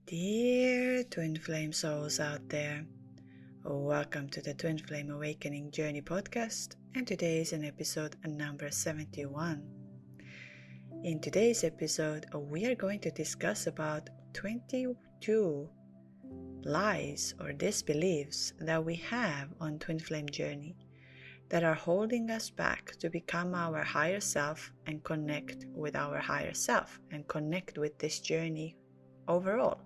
Dear twin flame souls out there, welcome to the Twin Flame Awakening Journey podcast, and today is an episode number 71. In today's episode, we are going to discuss about 22 lies or disbeliefs that we have on Twin Flame Journey that are holding us back to become our higher self and connect with our higher self and connect with this journey overall.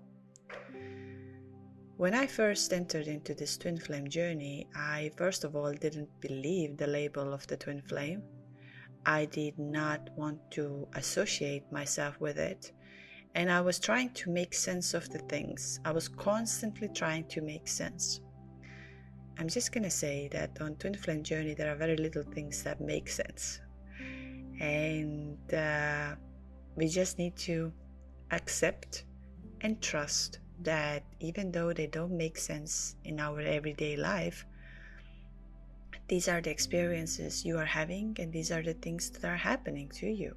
When I first entered into this twin flame journey, I first of all didn't believe the label of the twin flame. I did not want to associate myself with it, and I was trying to make sense of the things. I was constantly trying to make sense. I'm just gonna say that on twin flame journey there are very little things that make sense, and we just need to accept and trust that even though they don't make sense in our everyday life, these are the experiences you are having and these are the things that are happening to you.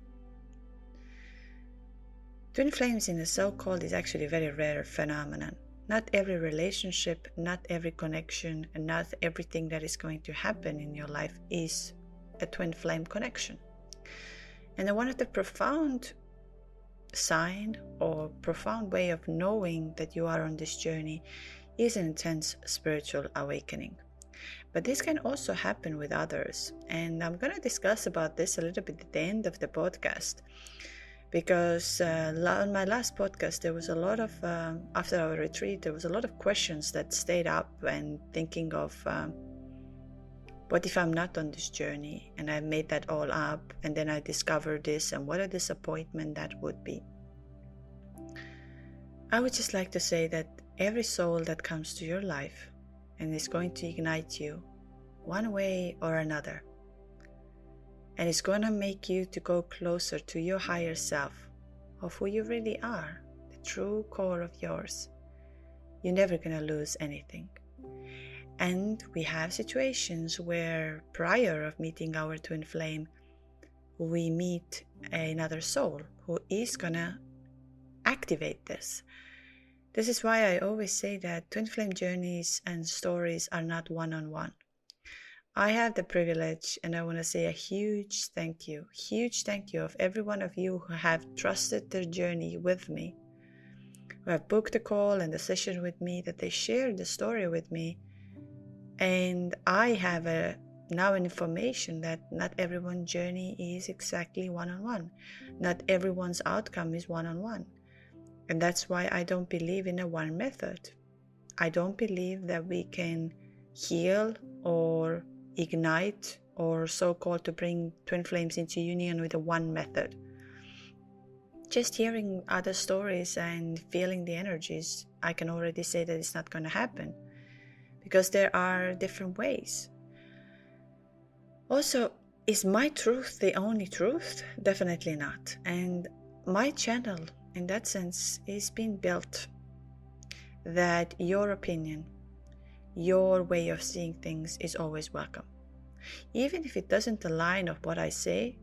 Twin flames in the so-called is actually a very rare phenomenon. Not every relationship, not every connection, and not everything that is going to happen in your life is a twin flame connection. And one of the profound sign or profound way of knowing that you are on this journey is an intense spiritual awakening. But this can also happen with others, and I'm going to discuss about this a little bit at the end of the podcast, because on my last podcast there was a lot of after our retreat there was a lot of questions that stayed up and thinking of what if I'm not on this journey and I made that all up and then I discovered this, and what a disappointment that would be. I would just like to say that every soul that comes to your life and is going to ignite you one way or another, and it's going to make you to go closer to your higher self of who you really are, the true core of yours. You're never going to lose anything. And we have situations where prior of meeting our twin flame, we meet another soul who is gonna activate this. This is why I always say that twin flame journeys and stories are not one-on-one. I have the privilege, and I want to say a huge thank you of every one of you who have trusted their journey with me, who have booked a call and a session with me, that they share the story with me. And I have now an information that not everyone's journey is exactly one-on-one. Not everyone's outcome is one-on-one. And that's why I don't believe in a one method. I don't believe that we can heal or ignite or so-called to bring twin flames into union with a one method. Just hearing other stories and feeling the energies, I can already say that it's not going to happen. Because there are different ways. Also, is my truth the only truth? Definitely not. And my channel, in that sense, is being built that your opinion, your way of seeing things is always welcome. Even if it doesn't align with what I say,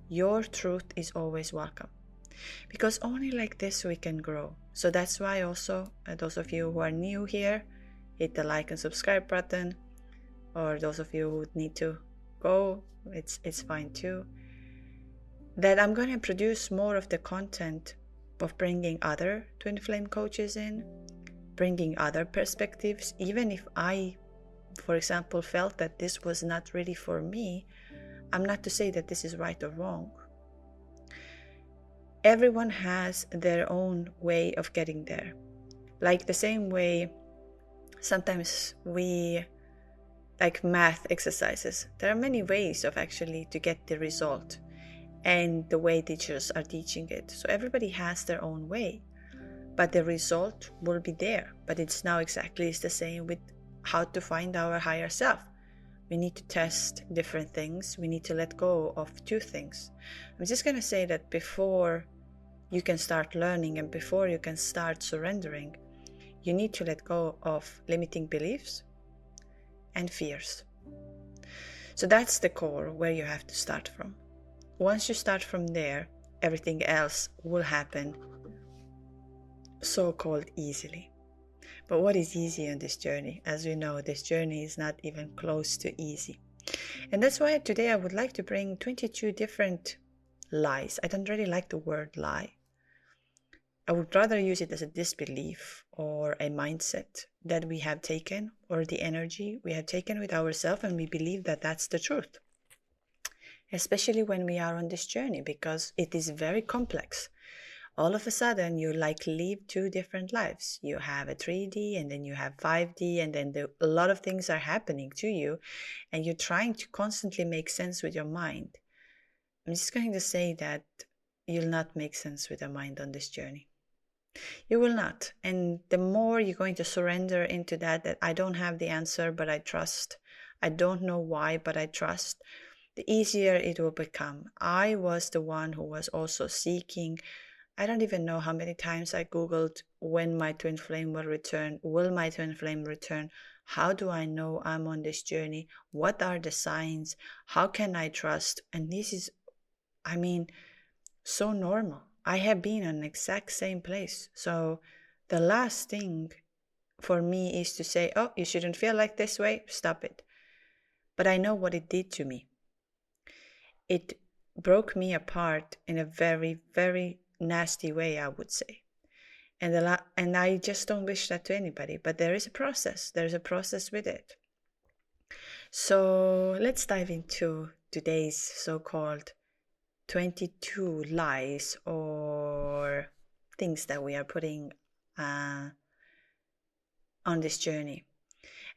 your truth is always welcome. Because only like this we can grow. So that's why also, those of you who are new here, hit the like and subscribe button, or those of you who need to go, it's fine too. That I'm going to produce more of the content of bringing other twin flame coaches in, bringing other perspectives. Even if I, for example, felt that this was not really for me, I'm not to say that this is right or wrong. Everyone has their own way of getting there. Like the same way sometimes we like math exercises. There are many ways of actually to get the result and the way teachers are teaching it. So everybody has their own way, but the result will be there. But it's now exactly the same with how to find our higher self. We need to test different things. We need to let go of two things. I'm just going to say that before you can start learning and before you can start surrendering, you need to let go of limiting beliefs and fears. So that's the core where you have to start from. Once you start from there, everything else will happen so-called easily. But what is easy on this journey? As we know, this journey is not even close to easy. And that's why today I would like to bring 22 different lies. I don't really like the word lie. I would rather use it as a disbelief or a mindset that we have taken, or the energy we have taken with ourselves, and we believe that that's the truth. Especially when we are on this journey, because it is very complex. All of a sudden, you like live two different lives. You have a 3D, and then you have 5D, and then a lot of things are happening to you, and you're trying to constantly make sense with your mind. I'm just going to say that you'll not make sense with your mind on this journey. You will not. And the more you're going to surrender into that I don't have the answer, but I trust. I don't know why, but I trust. The easier it will become. I was the one who was also seeking. I don't even know how many times I Googled when my twin flame will return. Will my twin flame return? How do I know I'm on this journey? What are the signs? How can I trust? And this is, so normal. I have been in the exact same place. So the last thing for me is to say, oh, you shouldn't feel like this way. Stop it. But I know what it did to me. It broke me apart in a very, very nasty way, I would say. And I just don't wish that to anybody. But there is a process. There's a process with it. So let's dive into today's so-called 22 lies or things that we are putting on this journey.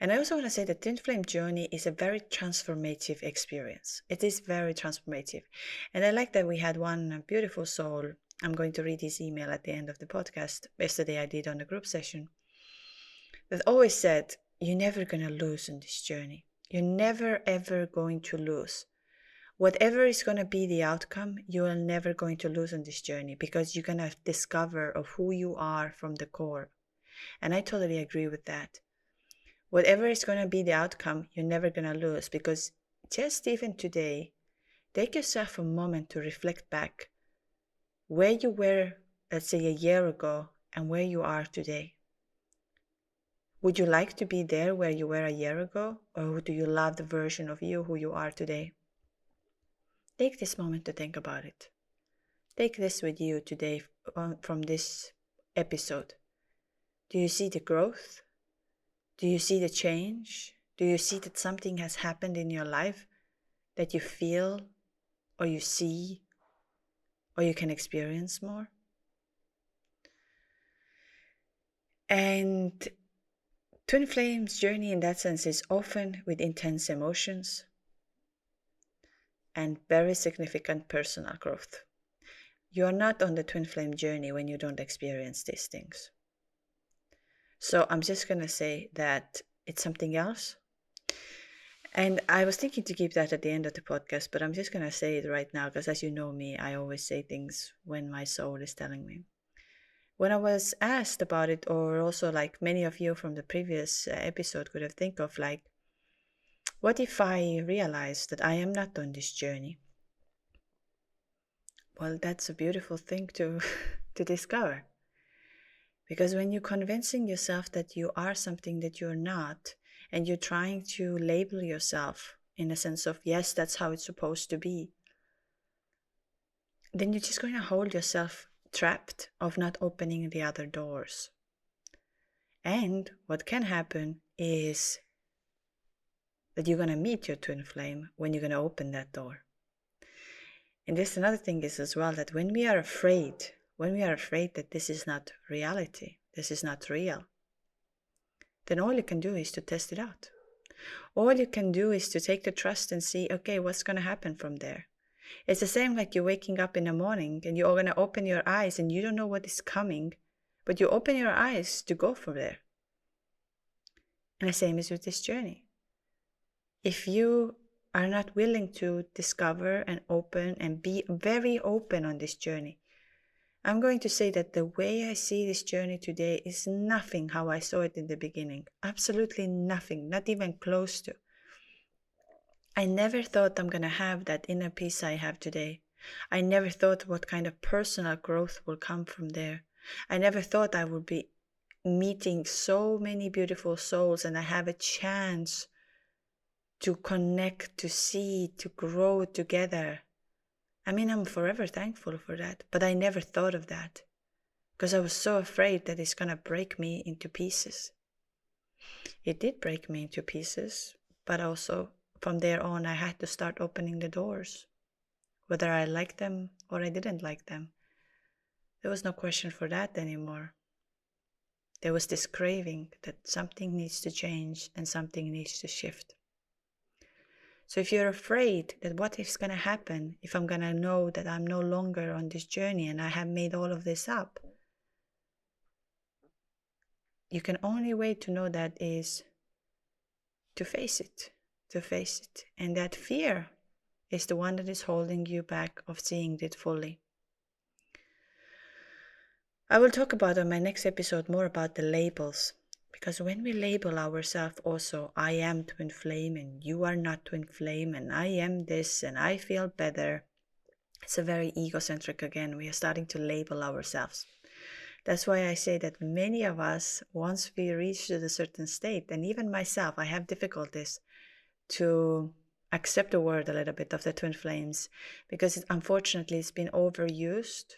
And I also want to say that twin flame journey is a very transformative experience. It is very transformative. And I like that we had one beautiful soul. I'm going to read his email at the end of the podcast. Yesterday I did on the group session. That always said, you're never going to lose on this journey. You're never ever going to lose. Whatever is going to be the outcome, you are never going to lose on this journey, because you're going to discover of who you are from the core. And I totally agree with that. Whatever is going to be the outcome, you're never going to lose, because just even today, take yourself a moment to reflect back where you were, let's say, a year ago and where you are today. Would you like to be there where you were a year ago, or do you love the version of you who you are today? Take this moment to think about it. Take this with you today from this episode. Do you see the growth? Do you see the change? Do you see that something has happened in your life that you feel or you see or you can experience more? And twin flames journey in that sense is often with intense emotions and very significant personal growth. You are not on the twin flame journey when you don't experience these things. So I'm just going to say that it's something else. And I was thinking to keep that at the end of the podcast, but I'm just going to say it right now, because as you know me, I always say things when my soul is telling me. When I was asked about it, or also like many of you from the previous episode could have think of, like, what if I realize that I am not on this journey? Well, that's a beautiful thing to discover. Because when you're convincing yourself that you are something that you're not, and you're trying to label yourself in a sense of, yes, that's how it's supposed to be, then you're just going to hold yourself trapped of not opening the other doors. And what can happen is that you're going to meet your twin flame when you're going to open that door. And this another thing is as well, that when we are afraid that this is not reality, this is not real, then all you can do is to test it out. All you can do is to take the trust and see, okay, what's going to happen from there? It's the same like you're waking up in the morning and you're going to open your eyes and you don't know what is coming, but you open your eyes to go from there. And the same is with this journey. If you are not willing to discover and open and be very open on this journey, I'm going to say that the way I see this journey today is nothing how I saw it in the beginning. Absolutely nothing, not even close to. I never thought I'm going to have that inner peace I have today. I never thought what kind of personal growth will come from there. I never thought I would be meeting so many beautiful souls and I have a chance to connect, to see, to grow together. I mean, I'm forever thankful for that, but I never thought of that because I was so afraid that it's going to break me into pieces. It did break me into pieces, but also from there on, I had to start opening the doors, whether I liked them or I didn't like them. There was no question for that anymore. There was this craving that something needs to change and something needs to shift. So if you're afraid that what is going to happen if I'm going to know that I'm no longer on this journey and I have made all of this up, you can only way to know that is to face it, And that fear is the one that is holding you back of seeing it fully. I will talk about on my next episode more about the labels, because when we label ourselves also, I am twin flame and you are not twin flame and I am this and I feel better, it's a very egocentric again. We are starting to label ourselves. That's why I say that many of us, once we reach to a certain state, and even myself, I have difficulties to accept the word a little bit of the twin flames, because unfortunately it's been overused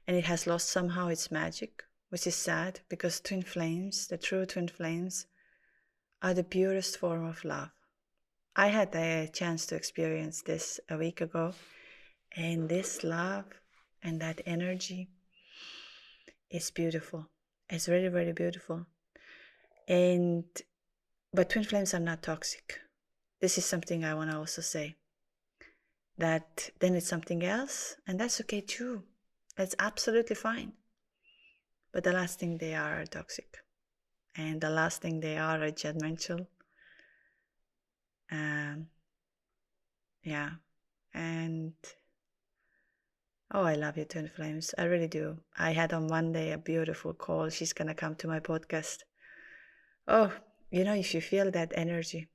and it has lost somehow its magic, which is sad, because twin flames, the true twin flames, are the purest form of love. I had a chance to experience this a week ago, and this love and that energy is beautiful. It's really, really beautiful. But twin flames are not toxic. This is something I want to also say. That then it's something else, and that's okay too. That's absolutely fine. But the last thing they are toxic. And the last thing they are judgmental. Yeah. And oh, I love you, twin flames. I really do. I had on Monday a beautiful call. She's going to come to my podcast. Oh, if you feel that energy,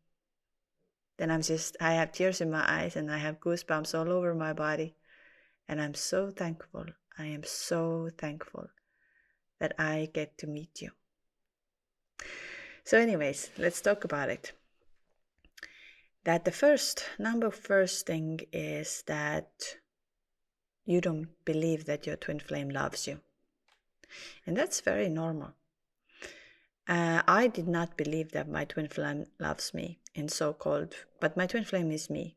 then I have tears in my eyes and I have goosebumps all over my body. And I'm so thankful. I am so thankful that I get to meet you. So anyways, let's talk about it. That the first thing is that you don't believe that your twin flame loves you. And that's very normal. I did not believe that my twin flame loves me in so-called, but my twin flame is me.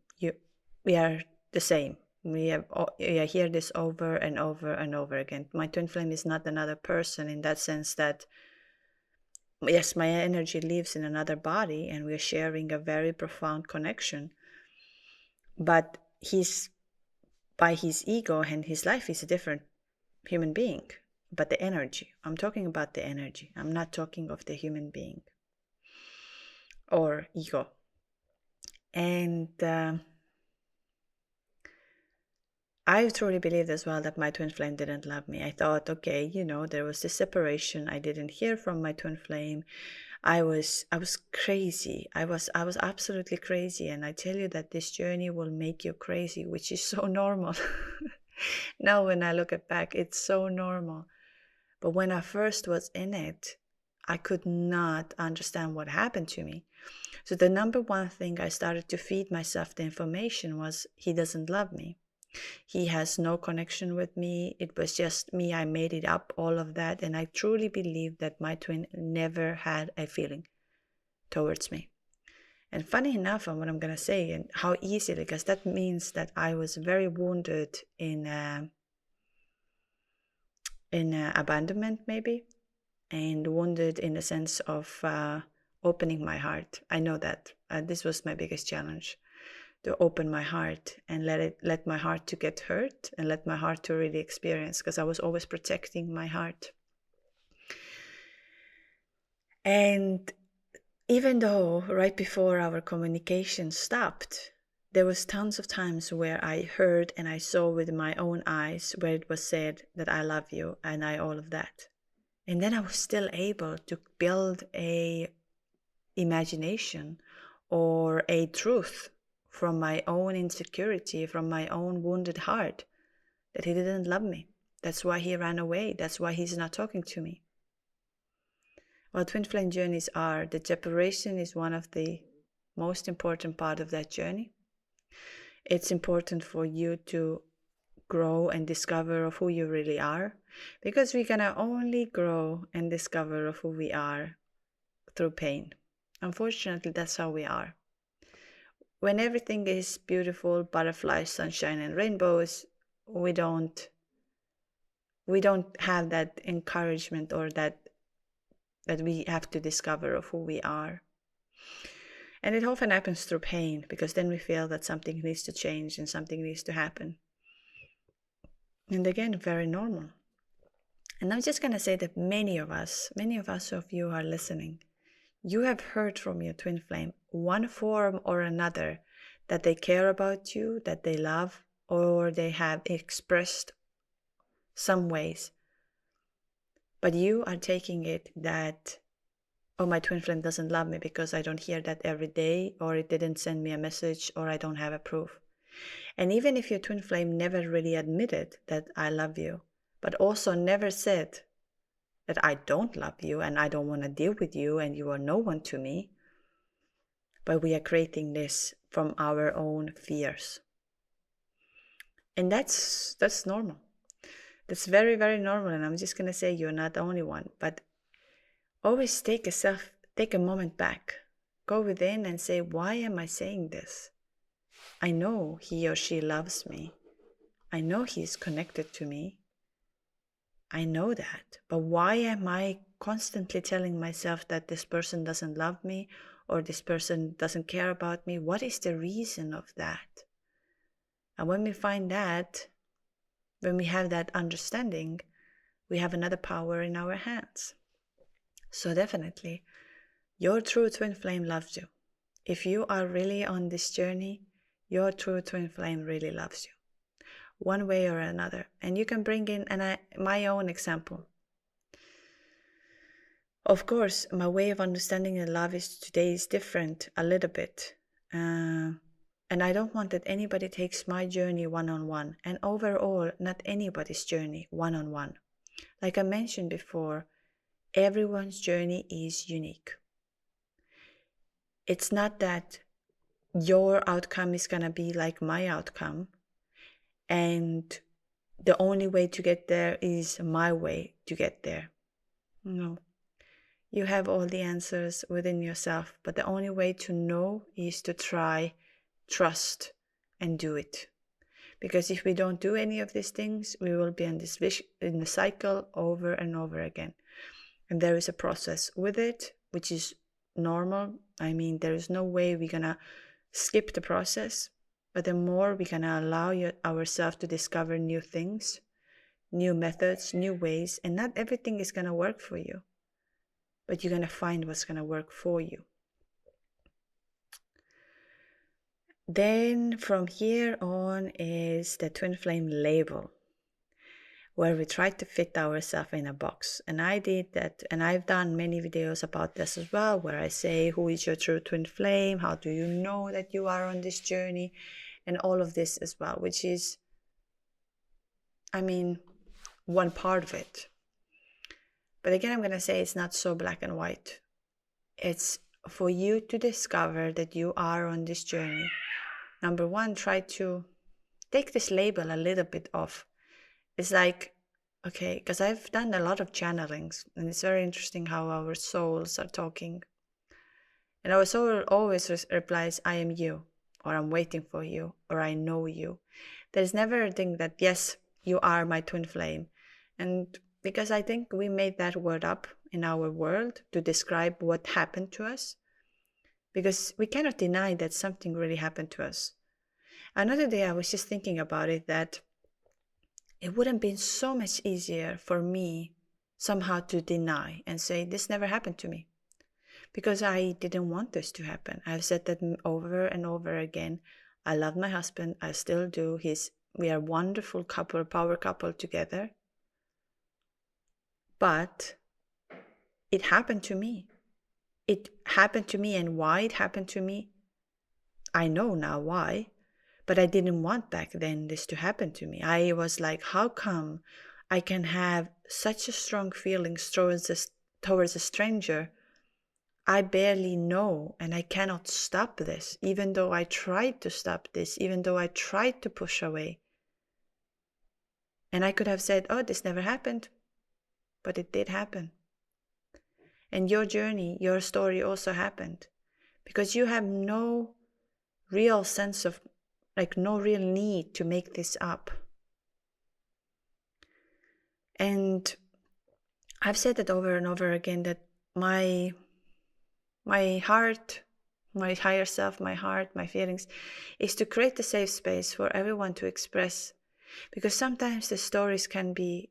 We are the same. We hear this over and over and over again. My twin flame is not another person in that sense that, yes, my energy lives in another body and we're sharing a very profound connection. But by his ego and his life, is a different human being. But the energy, I'm talking about the energy. I'm not talking of the human being or ego. And I truly believed as well that my twin flame didn't love me. I thought, okay, there was this separation. I didn't hear from my twin flame. I was crazy. I was absolutely crazy. And I tell you that this journey will make you crazy, which is so normal. Now when I look back, it's so normal. But when I first was in it, I could not understand what happened to me. So the number one thing I started to feed myself the information was, he doesn't love me. He has no connection with me. It was just me. I made it up, all of that. And I truly believe that my twin never had a feeling towards me. And funny enough, and what I'm going to say, and how easily, because that means that I was very wounded in abandonment, maybe, and wounded in the sense of opening my heart. I know that this was my biggest challenge, to open my heart and let my heart to get hurt and let my heart to really experience, because I was always protecting my heart. And even though right before our communication stopped, there was tons of times where I heard and I saw with my own eyes where it was said that I love you and all of that. And then I was still able to build a imagination or a truth from my own insecurity, from my own wounded heart, that he didn't love me, That's why he ran away. That's why he's not talking to me. What twin flame journeys are, the separation is one of the most important part of that journey. It's important for you to grow and discover of who you really are, because we can only grow and discover of who we are through pain. Unfortunately, that's how we are. When everything is beautiful, butterflies, sunshine, and rainbows, we don't have that encouragement or that we have to discover of who we are. And it often happens through pain, because then we feel that something needs to change and something needs to happen. And again, very normal. And I'm just going to say that many of us of you are listening, you have heard from your twin flame, one form or another, that they care about you, that they love, or they have expressed some ways. But you are taking it that, oh, my twin flame doesn't love me because I don't hear that every day, or it didn't send me a message, or I don't have a proof. And even if your twin flame never really admitted that I love you, but also never said that I don't love you and I don't want to deal with you and you are no one to me, but we are creating this from our own fears. And that's normal. That's very, very normal. And I'm just going to say you're not the only one, but always take a moment back. Go within and say, why am I saying this? I know he or she loves me. I know he's connected to me. I know that. But why am I constantly telling myself that this person doesn't love me or this person doesn't care about me? What is the reason of that? And when we find that, when we have that understanding, we have another power in our hands. So definitely, your true twin flame loves you. If you are really on this journey, your true twin flame really loves you, one way or another. And you can bring in my own example. Of course, my way of understanding the love today is different a little bit. And I don't want that anybody takes my journey one-on-one, and overall, not anybody's journey one-on-one. Like I mentioned before, everyone's journey is unique. It's not that your outcome is going to be like my outcome, and the only way to get there is my way to get there. No. You have all the answers within yourself, but the only way to know is to try, trust, and do it. Because if we don't do any of these things, we will be in the cycle over and over again. And there is a process with it, which is normal. I mean, there is no way we're going to skip the process. But the more we're going to allow ourselves to discover new things, new methods, new ways, and not everything is going to work for you. But you're going to find what's going to work for you. Then from here on is the twin flame label, where we try to fit ourselves in a box. And I did that, and I've done many videos about this as well, where I say, who is your true twin flame? How do you know that you are on this journey? And all of this as well, which is, one part of it. But again, I'm going to say it's not so black and white. It's for you to discover that you are on this journey. Number one, try to take this label a little bit off. It's like, okay, because I've done a lot of channelings, and it's very interesting how our souls are talking. And our soul always replies, I am you, or I'm waiting for you, or I know you. There's never a thing that, yes, you are my twin flame. And because I think we made that word up in our world to describe what happened to us, because we cannot deny that something really happened to us. Another day I was just thinking about it, that it would have been so much easier for me somehow to deny and say this never happened to me, because I didn't want this to happen. I've said that over and over again. I love my husband. I still do. We are a wonderful couple, power couple together. But it happened to me. It happened to me, and why it happened to me, I know now why. But I didn't want back then this to happen to me. I was like, how come I can have such a strong feelings towards a stranger I barely know, and I cannot stop this, even though I tried to stop this, even though I tried to push away. And I could have said, oh, this never happened, but it did happen. And your journey, your story also happened, because you have no real sense of, no real need to make this up. And I've said it over and over again that my heart, my higher self, my heart, my feelings, is to create a safe space for everyone to express. Because sometimes the stories can be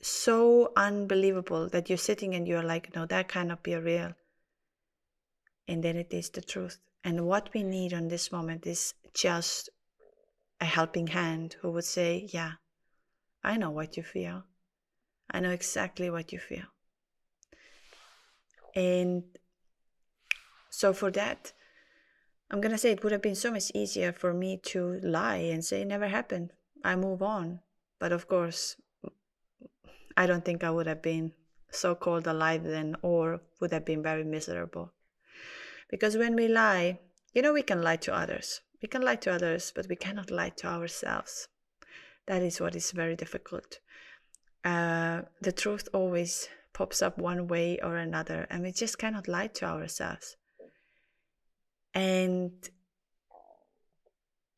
so unbelievable that you're sitting and you're like, no, that cannot be real. And then it is the truth. And what we need on this moment is just a helping hand who would say, yeah, I know what you feel. I know exactly what you feel. And so for that, I'm going to say it would have been so much easier for me to lie and say it never happened. I move on. But of course, I don't think I would have been so-called alive then, or would have been very miserable. Because when we lie, we can lie to others. We can lie to others, but we cannot lie to ourselves. That is what is very difficult. The truth always pops up one way or another, and we just cannot lie to ourselves. And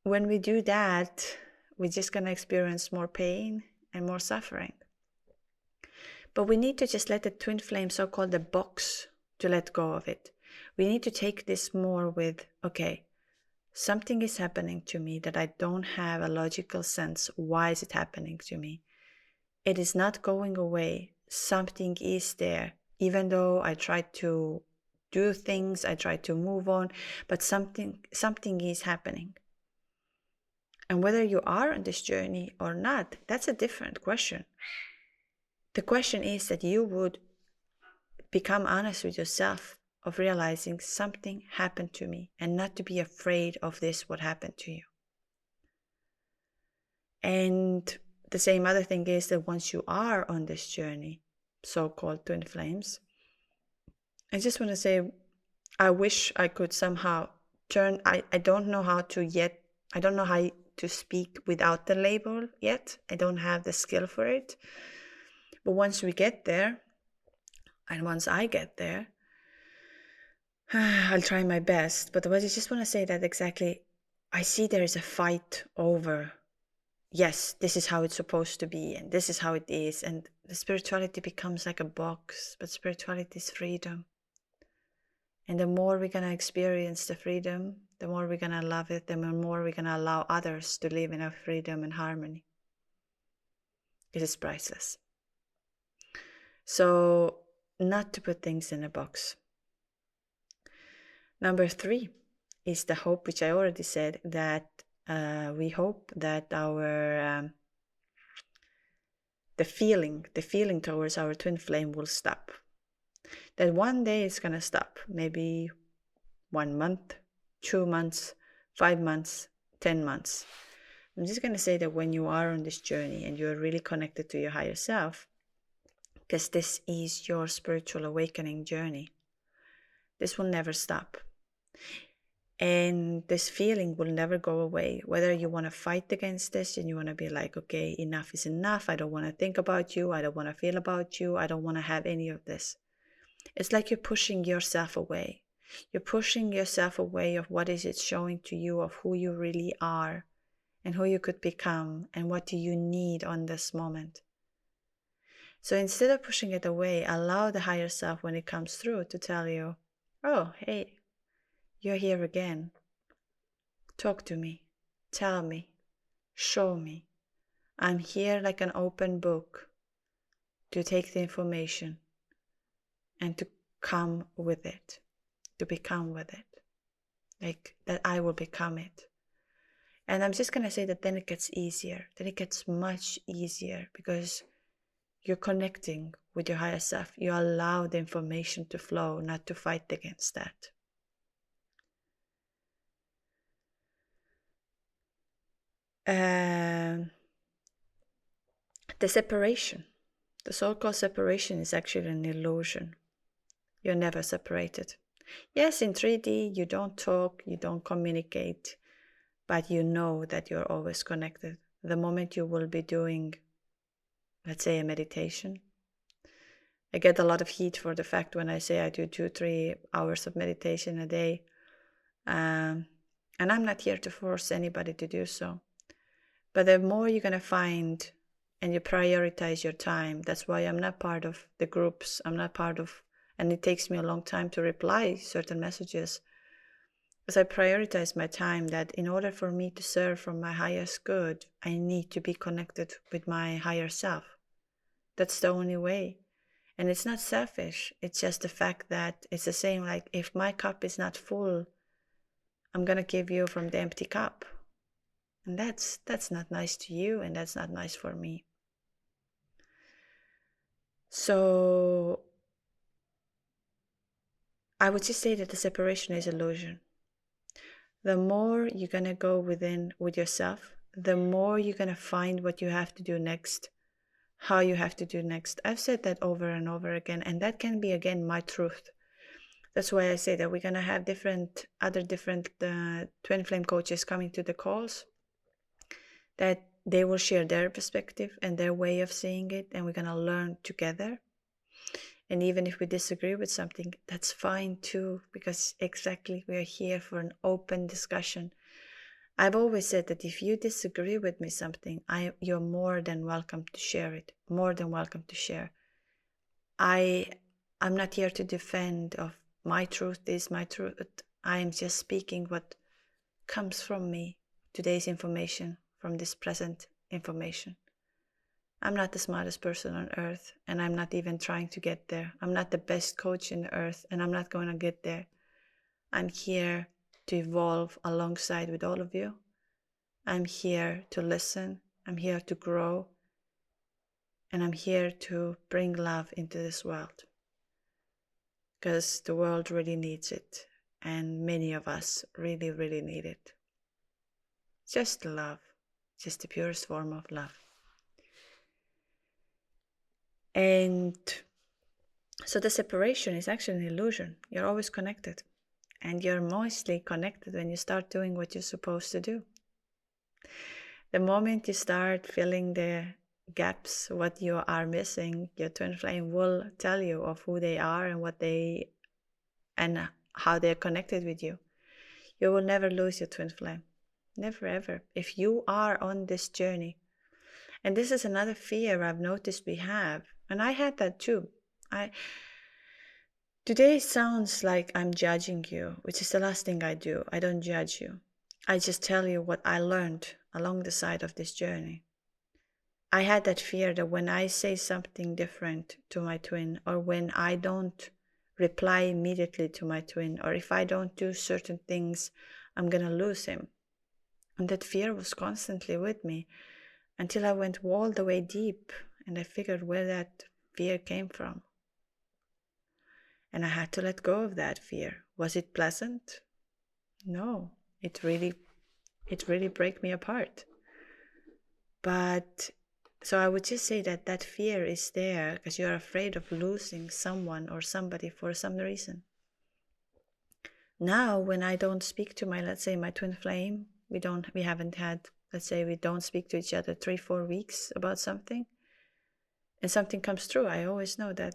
when we do that, we're just going to experience more pain and more suffering. But we need to just let the twin flame, so-called the box, to let go of it. We need to take this more with, okay, something is happening to me that I don't have a logical sense. Why is it happening to me? It is not going away. Something is there. Even though I try to do things, I try to move on, but something is happening. And whether you are on this journey or not, that's a different question. The question is that you would become honest with yourself of realizing something happened to me, and not to be afraid of this, what happened to you. And the same other thing is that once you are on this journey, so-called twin flames, I just want to say, I wish I could somehow turn, I don't know how to yet, I don't know how to speak without the label yet. I don't have the skill for it. But once we get there, and once I get there, I'll try my best. But I just want to say that exactly, I see there is a fight over, yes, this is how it's supposed to be, and this is how it is. And the spirituality becomes like a box, but spirituality is freedom. And the more we're going to experience the freedom, the more we're going to love it, the more we're going to allow others to live in our freedom and harmony. It is priceless. So, not to put things in a box. Number 3 is the hope, which I already said, that we hope that our the feeling towards our twin flame will stop. That one day it's going to stop. Maybe 1 month, 2 months, 5 months, 10 months. I'm just going to say that when you are on this journey and you're really connected to your higher self, because this is your spiritual awakening journey, this will never stop. And this feeling will never go away. Whether you want to fight against this and you want to be like, okay, enough is enough. I don't want to think about you. I don't want to feel about you. I don't want to have any of this. It's like you're pushing yourself away. You're pushing yourself away of what is it showing to you of who you really are and who you could become and what do you need on this moment. So instead of pushing it away, allow the higher self when it comes through to tell you, oh, hey, you're here again. Talk to me. Tell me. Show me. I'm here like an open book to take the information and to come with it, to become with it. Like that I will become it. And I'm just going to say that then it gets easier. Then it gets much easier because you're connecting with your higher self. You allow the information to flow, not to fight against that. The separation, the so-called separation, is actually an illusion. You're never separated. Yes, in 3D, you don't talk, you don't communicate, but you know that you're always connected. The moment you will be doing, let's say, a meditation, I get a lot of heat for the fact when I say I do 2-3 hours of meditation a day. And I'm not here to force anybody to do so. But the more you're going to find and you prioritize your time, that's why I'm not part of the groups. I'm not part of, and it takes me a long time to reply certain messages. As I prioritize my time, that in order for me to serve from my highest good, I need to be connected with my higher self. That's the only way. And it's not selfish. It's just the fact that it's the same, like if my cup is not full, I'm going to give you from the empty cup. And that's not nice to you, and that's not nice for me. So I would just say that the separation is illusion. The more you're going to go within with yourself, the more you're going to find what you have to do next, how you have to do next. I've said that over and over again, and that can be, again, my truth. That's why I say that we're going to have different twin flame coaches coming to the calls, that they will share their perspective and their way of seeing it, and we're going to learn together. And even if we disagree with something, that's fine too, because exactly we are here for an open discussion. I've always said that if you disagree with me something, you're more than welcome to share it. More than welcome to share. I'm not here to defend of my truth is my truth. I am just speaking what comes from me, today's information, from this present information. I'm not the smartest person on earth, and I'm not even trying to get there. I'm not the best coach in the earth, and I'm not going to get there. I'm here to evolve alongside with all of you. I'm here to listen. I'm here to grow. And I'm here to bring love into this world. Because the world really needs it. And many of us really, really need it. Just love. Just the purest form of love. And so the separation is actually an illusion. You're always connected. And you're mostly connected when you start doing what you're supposed to do. The moment you start filling the gaps, what you are missing, your twin flame will tell you of who they are and how they're connected with you. You will never lose your twin flame. Never ever. If you are on this journey. And this is another fear I've noticed we have. And I had that too. Today sounds like I'm judging you, which is the last thing I do. I don't judge you. I just tell you what I learned along the side of this journey. I had that fear that when I say something different to my twin, or when I don't reply immediately to my twin, or if I don't do certain things, I'm going to lose him. And that fear was constantly with me until I went all the way deep and I figured where that fear came from. And I had to let go of that fear. Was it pleasant? No, it really broke me apart. But so I would just say that fear is there because you're afraid of losing someone or somebody for some reason. Now, when I don't speak to let's say my twin flame, we haven't had, let's say we don't speak to each other 3-4 weeks about something, and something comes through, I always know that,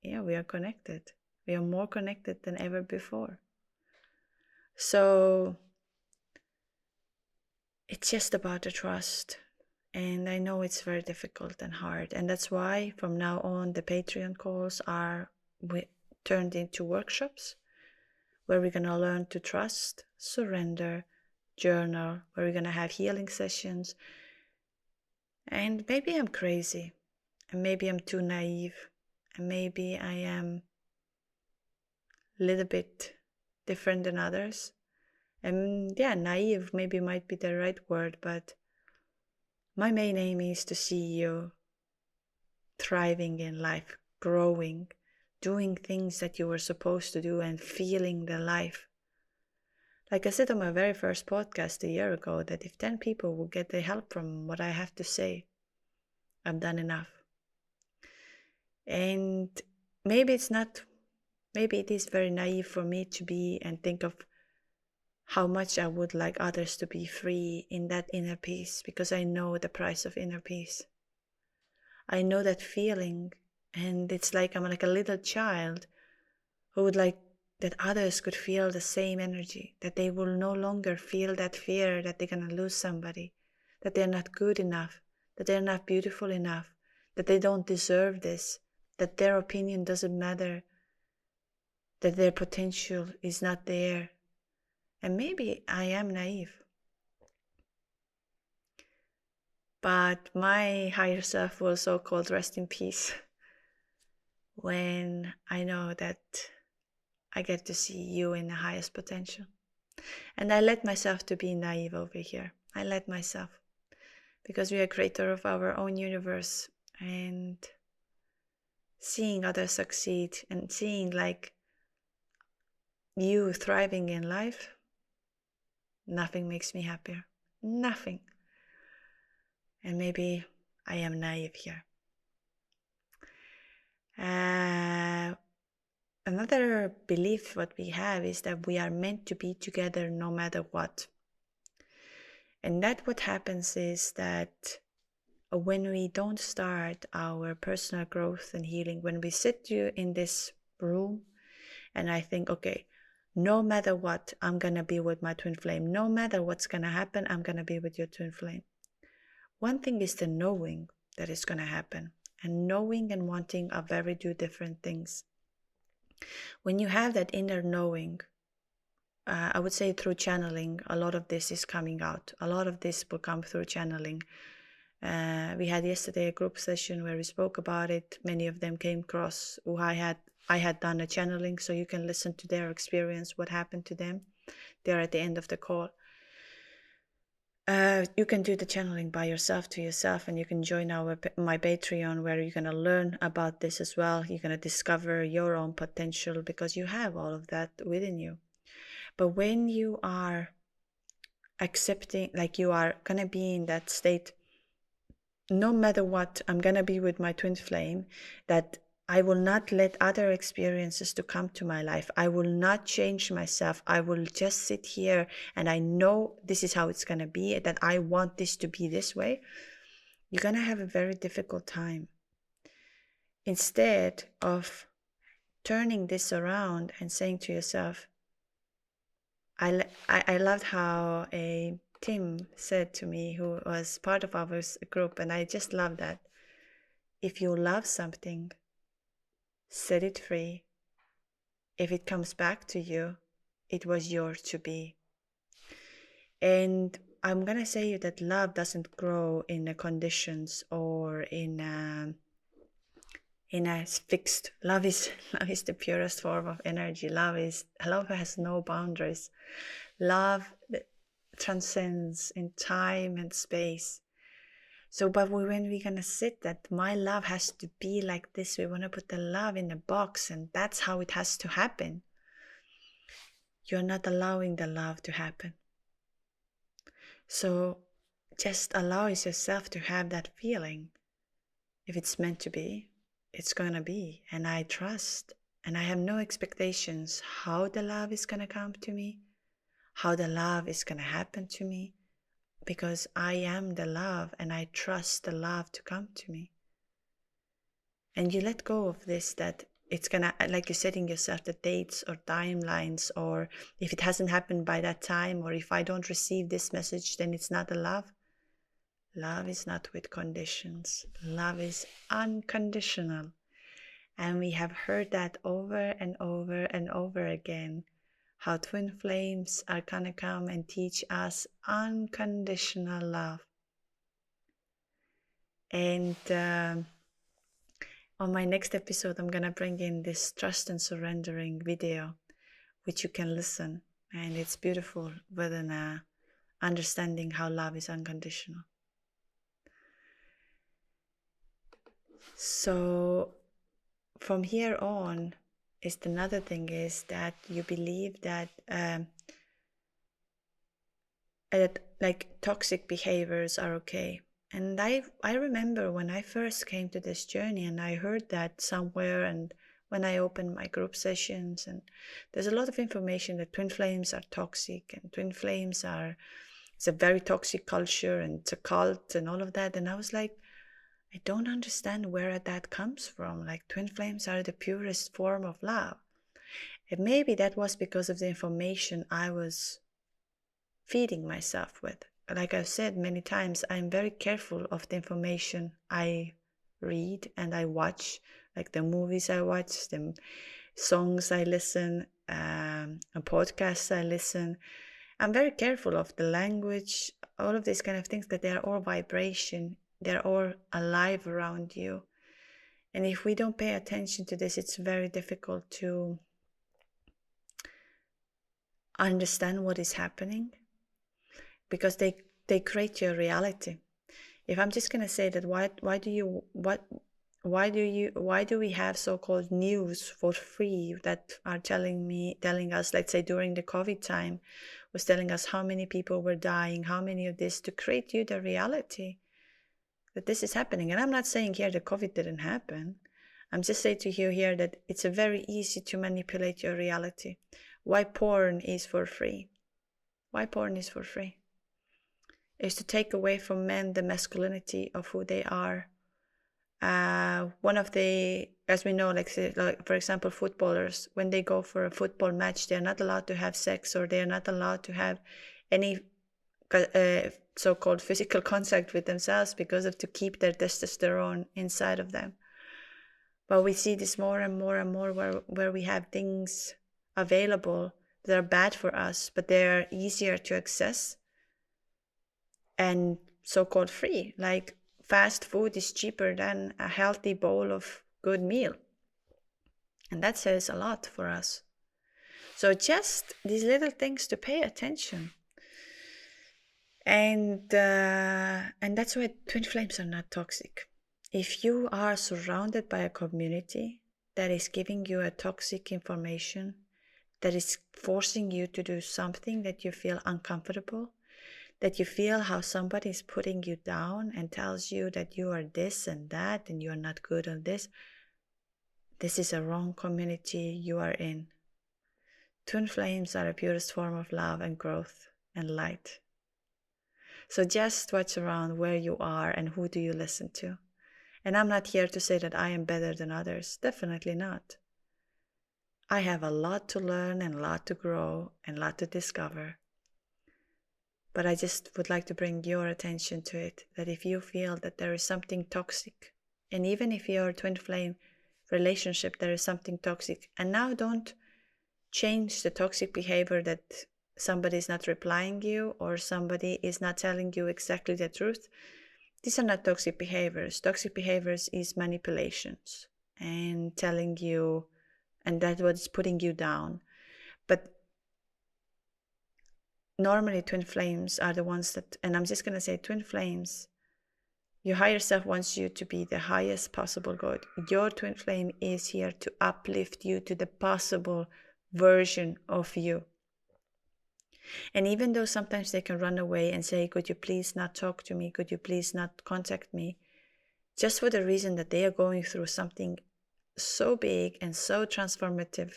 yeah, we are connected. We are more connected than ever before. So it's just about the trust. And I know it's very difficult and hard. And that's why from now on, the Patreon calls are turned into workshops where we're going to learn to trust, surrender, journal, where we're going to have healing sessions. And maybe I'm crazy, and maybe I'm too naive, and maybe I am a little bit different than others. And yeah, naive maybe might be the right word, but my main aim is to see you thriving in life, growing, doing things that you were supposed to do, and feeling the life. Like I said on my very first podcast a year ago, that if 10 people will get the help from what I have to say, I've done enough. And maybe it is very naive for me to be and think of how much I would like others to be free in that inner peace, because I know the price of inner peace. I know that feeling, and it's like I'm like a little child who would like that others could feel the same energy, that they will no longer feel that fear that they're going to lose somebody, that they're not good enough, that they're not beautiful enough, that they don't deserve this, that their opinion doesn't matter, that their potential is not there. And maybe I am naive, but my higher self will so-called rest in peace when I know that I get to see you in the highest potential. And I let myself to be naive over here. I let myself, because we are creator of our own universe, and seeing others succeed and seeing like you thriving in life, nothing makes me happier. Nothing. And maybe I am naive here. Another belief what we have is that we are meant to be together no matter what. And that what happens is that when we don't start our personal growth and healing, when we sit you in this room and I think, okay, no matter what, I'm going to be with my twin flame. No matter what's going to happen, I'm going to be with your twin flame. One thing is the knowing that it's going to happen. And knowing and wanting are very two different things. When you have that inner knowing, I would say through channeling, a lot of this is coming out. A lot of this will come through channeling. We had yesterday a group session where we spoke about it. Many of them came across who I had done a channeling, so you can listen to their experience, what happened to them. They're at the end of the call. You can do the channeling by yourself to yourself, and you can join my Patreon, where you're going to learn about this as well. You're going to discover your own potential, because you have all of that within you. But when you are accepting, like you are going to be in that state, no matter what, I'm going to be with my twin flame, that I will not let other experiences to come to my life. I will not change myself. I will just sit here and I know this is how it's going to be, that I want this to be this way. You're going to have a very difficult time. Instead of turning this around and saying to yourself, I loved how Tim said to me, who was part of our group, and I just love that. If you love something, set it free. If it comes back to you, it was yours to be. And I'm going to say that love doesn't grow in the conditions or in a fixed. Love is the purest form of energy. Love has no boundaries. Love transcends in time and space. So, but when we're going to sit that my love has to be like this, we want to put the love in a box and that's how it has to happen. You're not allowing the love to happen. So just allow yourself to have that feeling. If it's meant to be, it's going to be. And I trust, and I have no expectations how the love is going to come to me, how the love is going to happen to me, because I am the love and I trust the love to come to me. And you let go of this, that it's gonna, like you're setting yourself the dates or timelines, or if it hasn't happened by that time, or if I don't receive this message, then it's not a love. Love is not with conditions. Love is unconditional. And we have heard that over and over and over again, how twin flames are gonna come and teach us unconditional love. And on my next episode, I'm gonna bring in this trust and surrendering video, which you can listen, and it's beautiful within understanding how love is unconditional. So from here on, is another thing is that you believe that like toxic behaviors are okay. And I remember when I first came to this journey and I heard that somewhere, and when I opened my group sessions, and there's a lot of information that twin flames are toxic and twin flames are, it's a very toxic culture and it's a cult and all of that. And I was like, I don't understand where that comes from. Like, twin flames are the purest form of love. And maybe that was because of the information I was feeding myself with. Like I've said many times, I'm very careful of the information I read and I watch, like the movies I watch, the songs I listen, podcasts I listen. I'm very careful of the language, all of these kind of things, that they're all vibration, they're all alive around you. And if we don't pay attention to this, it's very difficult to understand what is happening, because they create your reality. If I'm just gonna say that, why do we have so-called news for free that are telling us, let's say during the COVID time, was telling us how many people were dying, how many of this, to create you the reality that this is happening. And I'm not saying here that COVID didn't happen. I'm just saying to you here that it's a very easy to manipulate your reality. Why porn is for free? Why porn is for free? Is to take away from men the masculinity of who they are. One of the, as we know, like for example, footballers, when they go for a football match, they're not allowed to have sex, or they're not allowed to have any so-called physical contact with themselves, because of to keep their testosterone inside of them. But we see this more and more and more, where we have things available that are bad for us, but they're easier to access and so-called free. Like, fast food is cheaper than a healthy bowl of good meal. And that says a lot for us. So just these little things to pay attention. And that's why twin flames are not toxic. If you are surrounded by a community that is giving you a toxic information, that is forcing you to do something that you feel uncomfortable, that you feel how somebody is putting you down and tells you that you are this and that and you are not good on this, this is a wrong community you are in. Twin flames are the purest form of love and growth and light. So just watch around where you are and who do you listen to. And I'm not here to say that I am better than others. Definitely not. I have a lot to learn and a lot to grow and a lot to discover. But I just would like to bring your attention to it, that if you feel that there is something toxic, and even if you're a twin flame relationship, there is something toxic, and now don't change the toxic behavior that somebody is not replying you or somebody is not telling you exactly the truth. These are not toxic behaviors. Toxic behaviors is manipulations and telling you, and that's what's putting you down. But normally twin flames are the ones that, and I'm just going to say twin flames, your higher self wants you to be the highest possible good. Your twin flame is here to uplift you to the possible version of you. And even though sometimes they can run away and say, could you please not talk to me? Could you please not contact me? Just for the reason that they are going through something so big and so transformative.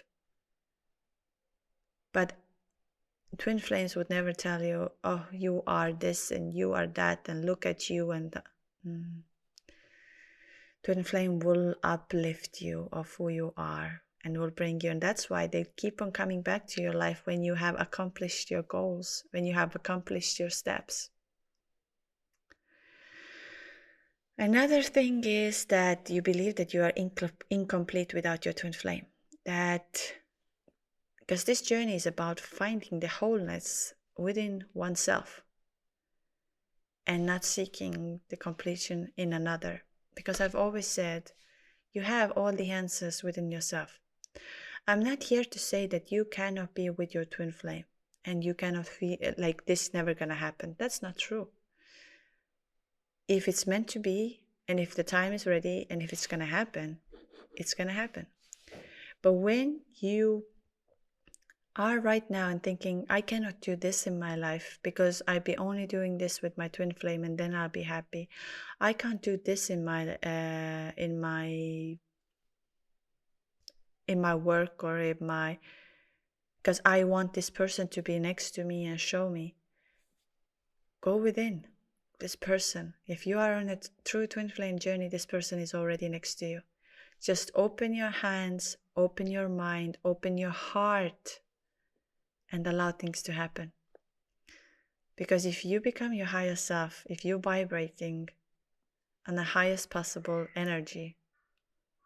But twin flames would never tell you, oh, you are this and you are that and look at you. And twin flame will uplift you of who you are and will bring you. And that's why they keep on coming back to your life when you have accomplished your goals, when you have accomplished your steps. Another thing is that you believe that you are incomplete without your twin flame. That, because this journey is about finding the wholeness within oneself and not seeking the completion in another. Because I've always said, you have all the answers within yourself. I'm not here to say that you cannot be with your twin flame and you cannot feel like this is never going to happen. That's not true. If it's meant to be, and if the time is ready, and if it's going to happen, it's going to happen. But when you are right now and thinking, I cannot do this in my life because I'll be only doing this with my twin flame and then I'll be happy. I can't do this in my work or in my, because I want this person to be next to me and show me. Go within this person. If you are on a true twin flame journey, this person is already next to you. Just open your hands, open your mind, open your heart, and allow things to happen. Because if you become your higher self, if you're vibrating on the highest possible energy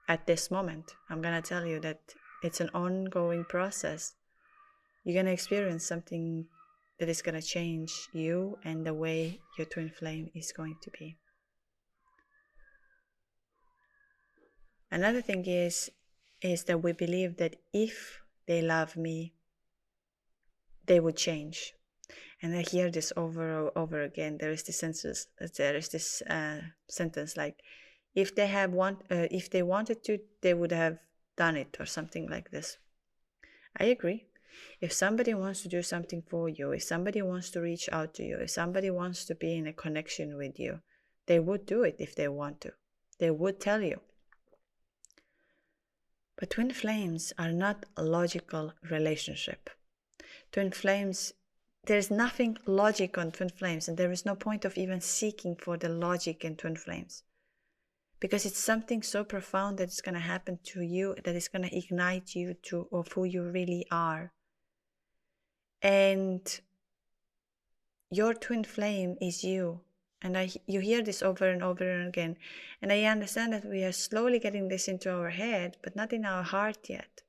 at this moment, I'm going to tell you that it's an ongoing process. You're going to experience something that is going to change you and the way your twin flame is going to be. Another thing is that we believe that if they love me, they would change. And I hear this over and over again. There is this sentence like, if they wanted to, they would have done it, or something like this. I agree. If somebody wants to do something for you, if somebody wants to reach out to you, if somebody wants to be in a connection with you, they would do it if they want to. They would tell you. But twin flames are not a logical relationship. Twin flames, there's nothing logic on twin flames, and there is no point of even seeking for the logic in twin flames, because it's something so profound that it's going to happen to you, that is going to ignite you of who you really are. And your twin flame is you. And you hear this over and over and again. And I understand that we are slowly getting this into our head, but not in our heart yet.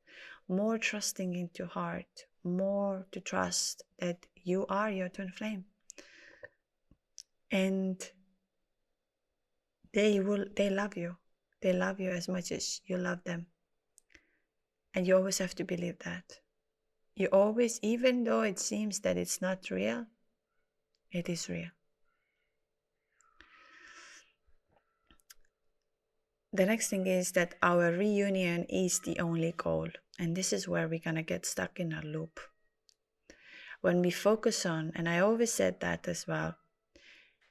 More trusting into heart, more to trust that you are your twin flame. And they love you. They love you as much as you love them. And you always have to believe that. You always, even though it seems that it's not real, it is real. The next thing is that our reunion is the only goal. And this is where we're going to get stuck in a loop. When we focus on, and I always said that as well,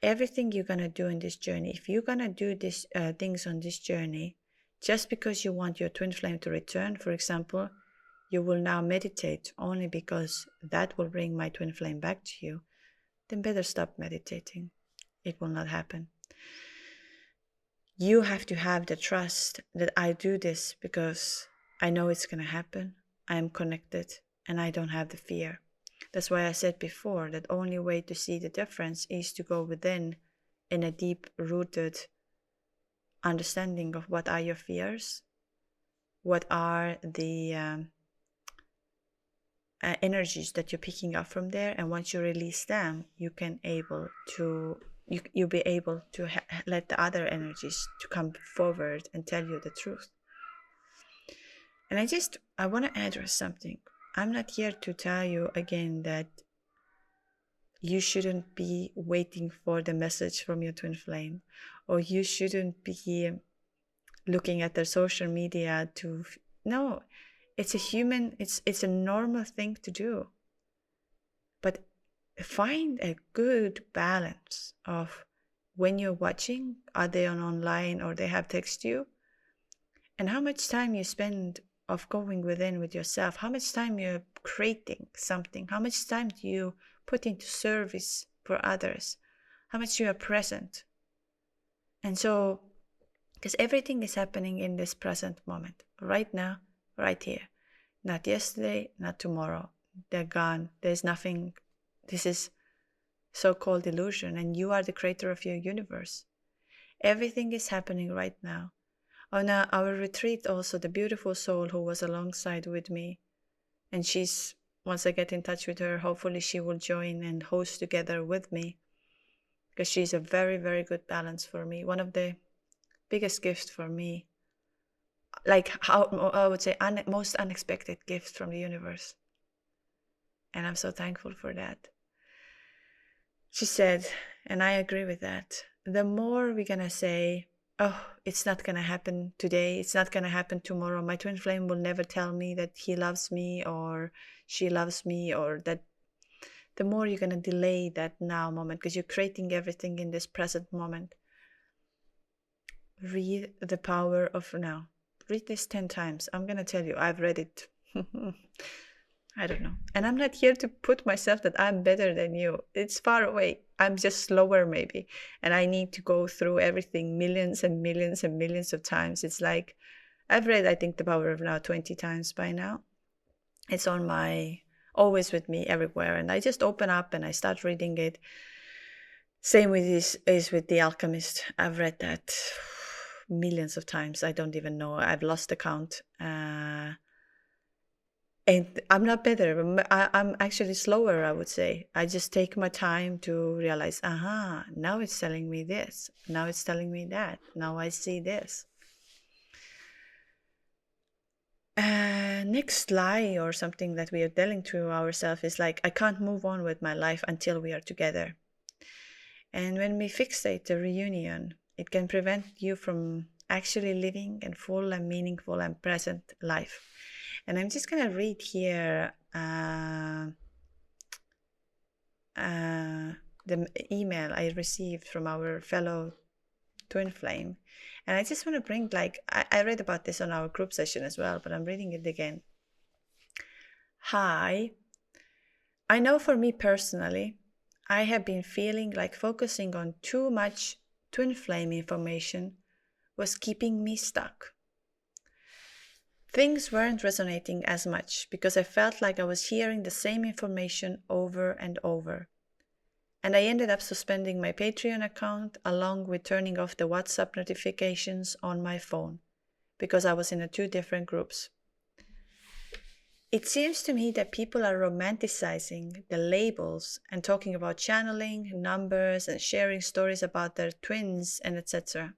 everything you're going to do in this journey, if you're going to do these things on this journey, just because you want your twin flame to return, for example, you will now meditate only because that will bring my twin flame back to you, then better stop meditating. It will not happen. You have to have the trust that I do this because I know it's going to happen. I am connected and I don't have the fear. That's why I said before that only way to see the difference is to go within in a deep-rooted understanding of what are your fears, what are the energies that you're picking up from there, and once you release them, you'll be able to let the other energies to come forward and tell you the truth. And I want to address something. I'm not here to tell you again that you shouldn't be waiting for the message from your twin flame, or you shouldn't be looking at their social media no, it's a normal thing to do. But find a good balance of when you're watching, are they online or they have text you, and how much time you spend of going within with yourself, how much time you're creating something, how much time do you put into service for others, how much you are present. And so, because everything is happening in this present moment, right now, right here, not yesterday, not tomorrow. They're gone. There's nothing. This is so-called illusion, and you are the creator of your universe. Everything is happening right now. On our retreat also, the beautiful soul who was alongside with me, and once I get in touch with her, hopefully she will join and host together with me, because she's a very, very good balance for me. One of the biggest gifts for me, like how I would say most unexpected gifts from the universe. And I'm so thankful for that. She said, and I agree with that, the more we're gonna say, oh, it's not going to happen today. It's not going to happen tomorrow. My twin flame will never tell me that he loves me or she loves me, or that. The more you're going to delay that now moment, because you're creating everything in this present moment. Read The Power of Now. Read this 10 times. I'm going to tell you, I've read it. I don't know. And I'm not here to put myself that I'm better than you. It's far away. I'm just slower maybe. And I need to go through everything millions and millions and millions of times. It's like, I've read, I think, The Power of Now 20 times by now. It's on my, always with me everywhere. And I just open up and I start reading it. Same with this is with The Alchemist. I've read that millions of times. I don't even know. I've lost the count. And I'm not better. I'm actually slower, I would say. I just take my time to realize, aha, now it's telling me this. Now it's telling me that. Now I see this. Next lie or something that we are telling to ourselves is like, I can't move on with my life until we are together. And when we fixate the reunion, it can prevent you from actually living a full and meaningful and present life. And I'm just going to read here the email I received from our fellow twin flame. And I just want to bring, like, I read about this on our group session as well, but I'm reading it again. Hi. I know for me personally, I have been feeling like focusing on too much twin flame information was keeping me stuck. Things weren't resonating as much because I felt like I was hearing the same information over and over. And I ended up suspending my Patreon account along with turning off the WhatsApp notifications on my phone because I was in 2 different groups. It seems to me that people are romanticizing the labels and talking about channeling, numbers, and sharing stories about their twins and etc.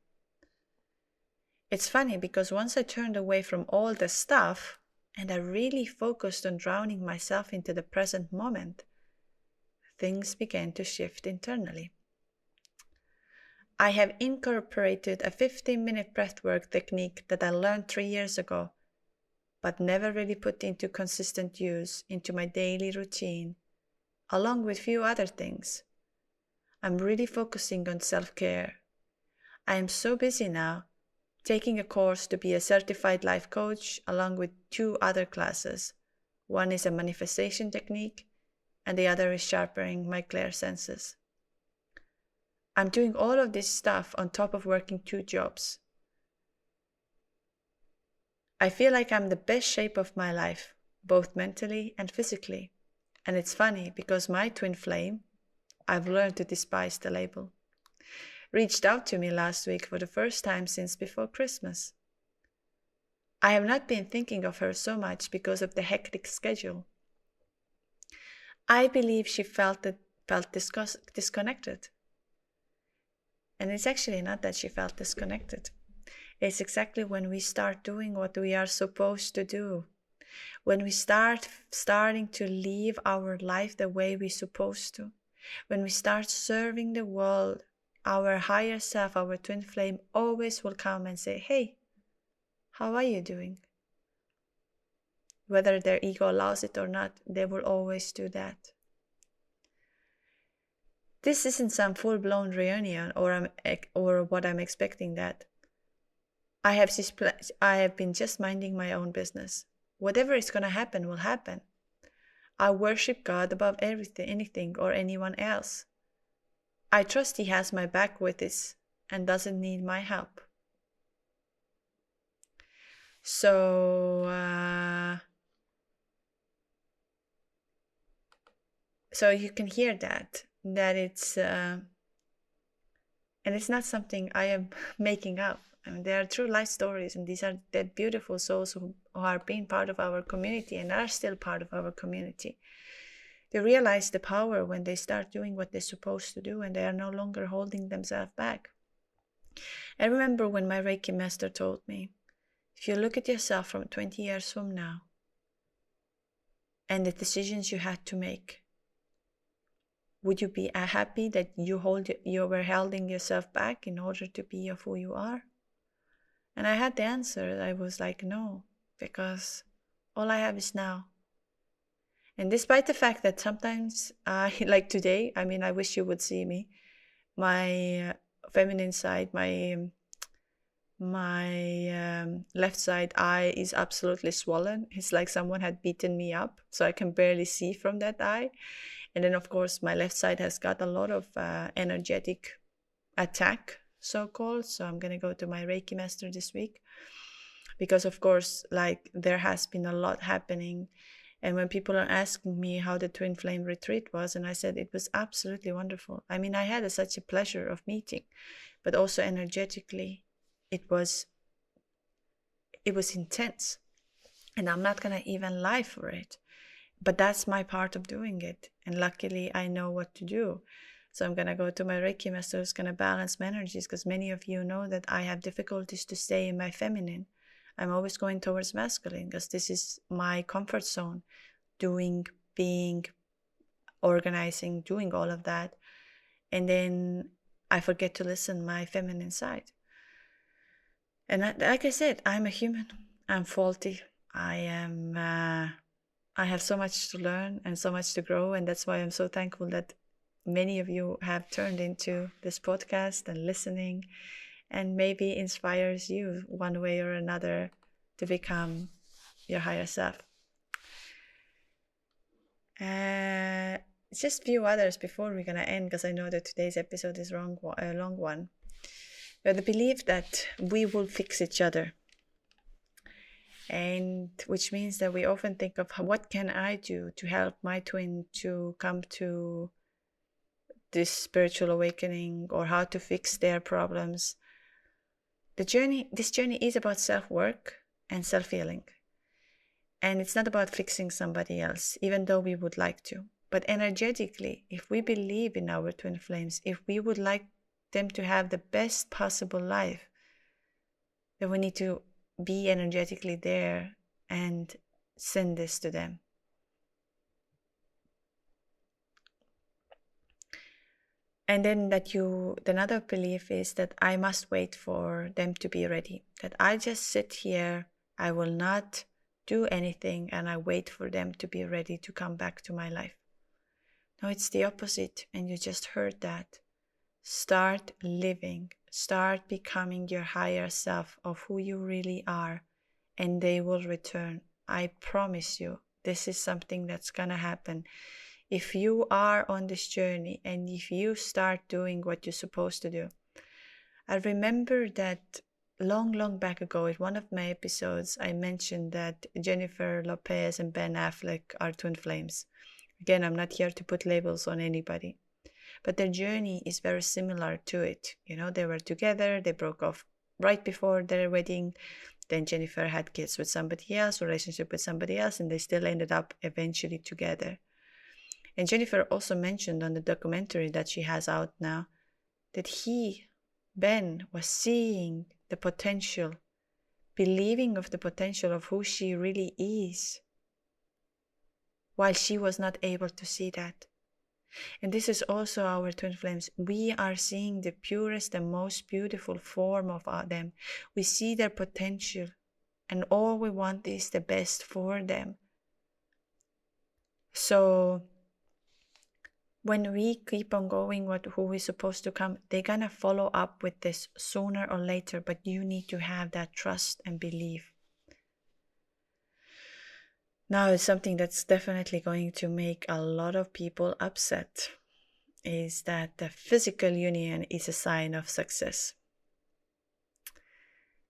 It's funny because once I turned away from all the stuff and I really focused on drowning myself into the present moment, things began to shift internally. I have incorporated a 15-minute breathwork technique that I learned 3 years ago, but never really put into consistent use into my daily routine, along with few other things. I'm really focusing on self-care. I am so busy now, taking a course to be a certified life coach along with 2 other classes. One is a manifestation technique, and the other is sharpening my clear senses. I'm doing all of this stuff on top of working 2 jobs. I feel like I'm the best shape of my life, both mentally and physically. And it's funny because my twin flame, I've learned to despise the label, reached out to me last week for the first time since before Christmas. I have not been thinking of her so much because of the hectic schedule. I believe she felt disconnected. And it's actually not that she felt disconnected. It's exactly when we start doing what we are supposed to do. When we starting to live our life the way we're supposed to. When we start serving the world, our higher self, our twin flame, always will come and say, hey, how are you doing? Whether their ego allows it or not, they will always do that. This isn't some full-blown reunion or what I'm expecting that. I have been just minding my own business. Whatever is going to happen will happen. I worship God above anything or anyone else. I trust He has my back with this and doesn't need my help. So you can hear that it's and it's not something I am making up. I mean, they are true life stories, and these are the beautiful souls who are being part of our community and are still part of our community. They realize the power when they start doing what they're supposed to do, and they are no longer holding themselves back. I remember when my Reiki master told me, if you look at yourself from 20 years from now and the decisions you had to make, would you be happy that you were holding yourself back in order to be of who you are? And I had the answer. I was like, no, because all I have is now. And despite the fact that sometimes, like today, I mean, I wish you would see me. My feminine side, my left side eye is absolutely swollen. It's like someone had beaten me up, so I can barely see from that eye. And then, of course, my left side has got a lot of energetic attack, so-called. So I'm going to go to my Reiki master this week because, of course, like there has been a lot happening. And when people are asking me how the Twin Flame retreat was, and I said it was absolutely wonderful. I mean, I had such a pleasure of meeting, but also energetically, it was intense. And I'm not going to even lie for it. But that's my part of doing it. And luckily, I know what to do. So I'm going to go to my Reiki master who's going to balance my energies, because many of you know that I have difficulties to stay in my feminine. I'm always going towards masculine because this is my comfort zone. Doing, being, organizing, doing all of that. And then I forget to listen my feminine side. And like I said, I'm a human. I'm faulty. I have so much to learn and so much to grow. And that's why I'm so thankful that many of you have turned into this podcast and listening, and maybe inspires you one way or another to become your higher self. Just a few others before we're going to end, because I know that today's episode is a long one. But the belief that we will fix each other. And which means that we often think of what can I do to help my twin to come to this spiritual awakening, or how to fix their problems. This journey is about self-work and self-healing. And it's not about fixing somebody else, even though we would like to. But energetically, if we believe in our twin flames, if we would like them to have the best possible life, then we need to be energetically there and send this to them. And then another belief is that I must wait for them to be ready. That I just sit here, I will not do anything, and I wait for them to be ready to come back to my life. No, it's the opposite, and you just heard that. Start living, start becoming your higher self of who you really are, and they will return. I promise you, this is something that's gonna happen. If you are on this journey and if you start doing what you're supposed to do. I remember that long back ago, in one of my episodes, I mentioned that Jennifer Lopez and Ben Affleck are twin flames. Again, I'm not here to put labels on anybody, but their journey is very similar to it. You know, they were together, they broke off right before their wedding. Then Jennifer had kids with somebody else, relationship with somebody else, and they still ended up eventually together. And Jennifer also mentioned on the documentary that she has out now that Ben, was seeing the potential, believing of the potential of who she really is, while she was not able to see that. And this is also our twin flames. We are seeing the purest and most beautiful form of them. We see their potential, and all we want is the best for them. So when we keep on going who is supposed to come, they're gonna follow up with this sooner or later, but you need to have that trust and belief. Now, it's something that's definitely going to make a lot of people upset, is that the physical union is a sign of success.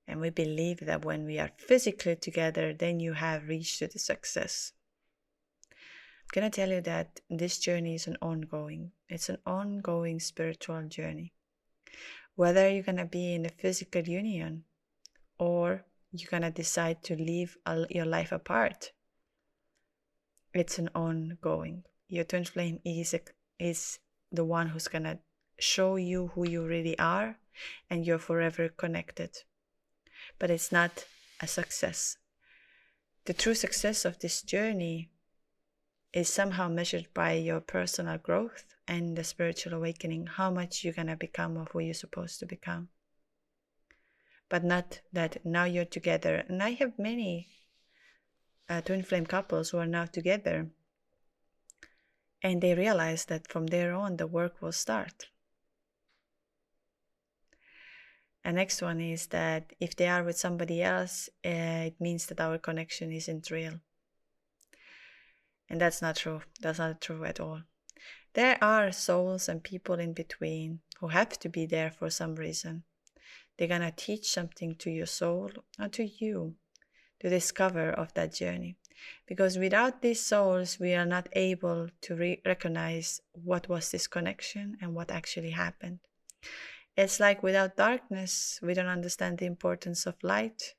And we believe that when we are physically together, then you have reached the success. I'm going to tell you that this journey is it's an ongoing spiritual journey. Whether you're going to be in a physical union or you're going to decide to live your life apart, it's an ongoing. Your twin flame is the one who's going to show you who you really are, and you're forever connected. But it's not a success. The true success of this journey is somehow measured by your personal growth and the spiritual awakening, how much you're going to become of who you're supposed to become. But not that now you're together. And I have many twin flame couples who are now together, and they realize that from there on the work will start. And next one is that if they are with somebody else, it means that our connection isn't real. And that's not true. That's not true at all. There are souls and people in between who have to be there for some reason. They're gonna teach something to your soul or to you to discover of that journey. Because without these souls, we are not able to recognize what was this connection and what actually happened. It's like without darkness, we don't understand the importance of light.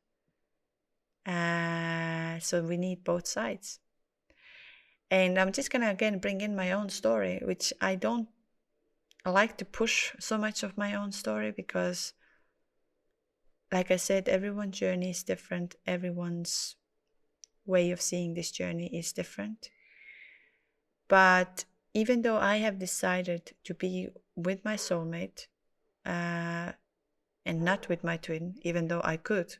So we need both sides. And I'm just gonna again bring in my own story, which I don't like to push so much of my own story because, like I said, everyone's journey is different. Everyone's way of seeing this journey is different. But even though I have decided to be with my soulmate and not with my twin, even though I could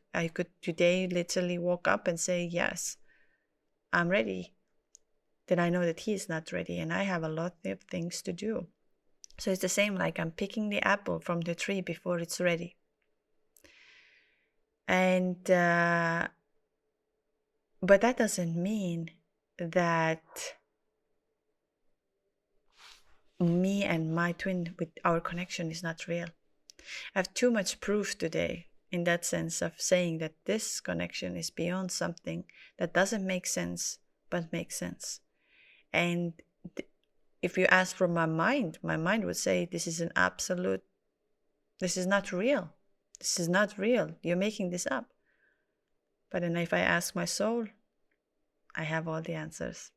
today literally walk up and say, yes, I'm ready, then I know that he is not ready and I have a lot of things to do. So it's the same like I'm picking the apple from the tree before it's ready. And but that doesn't mean that me and my twin with our connection is not real. I have too much proof today in that sense of saying that this connection is beyond something that doesn't make sense but makes sense. And if you ask for my mind would say this is not real. This is not real. You're making this up. But then if I ask my soul, I have all the answers.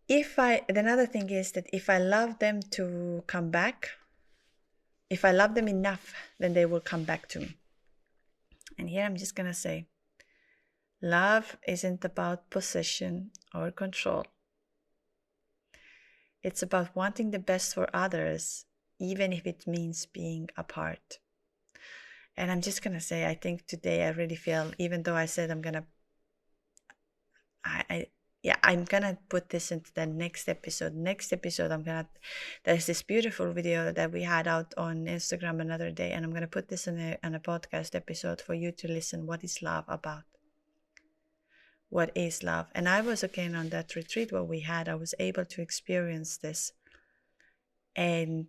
Another thing is that if I love them to come back, if I love them enough, then they will come back to me. And here I'm just going to say, love isn't about possession or control. It's about wanting the best for others, even if it means being apart. And I'm just going to say, I think today I really feel, even though I said I'm going to, I'm going to put this into the next episode. There's this beautiful video that we had out on Instagram another day, and I'm going to put this in a podcast episode for you to listen. What is love about? What is love? And I was again on that retreat what we had, I was able to experience this. And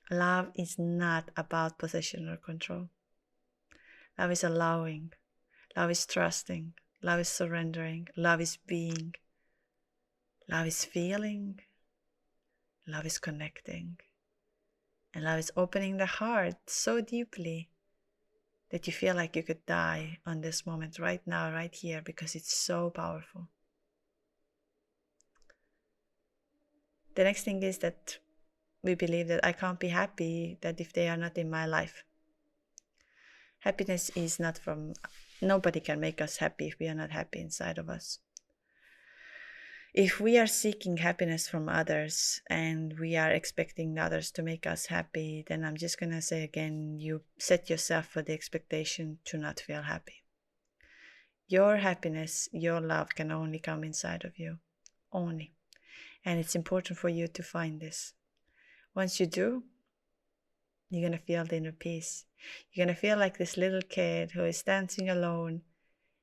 love is not about possession or control. Love is allowing. Love is trusting. Love is surrendering. Love is being. Love is feeling. Love is connecting. And love is opening the heart so deeply that you feel like you could die on this moment right now, right here, because it's so powerful. The next thing is that we believe that I can't be happy that if they are not in my life. Happiness is not from, nobody can make us happy if we are not happy inside of us. If we are seeking happiness from others and we are expecting others to make us happy, then I'm just going to say again, you set yourself for the expectation to not feel happy. Your happiness, your love can only come inside of you. Only. And it's important for you to find this. Once you do, you're going to feel the inner peace. You're going to feel like this little kid who is dancing alone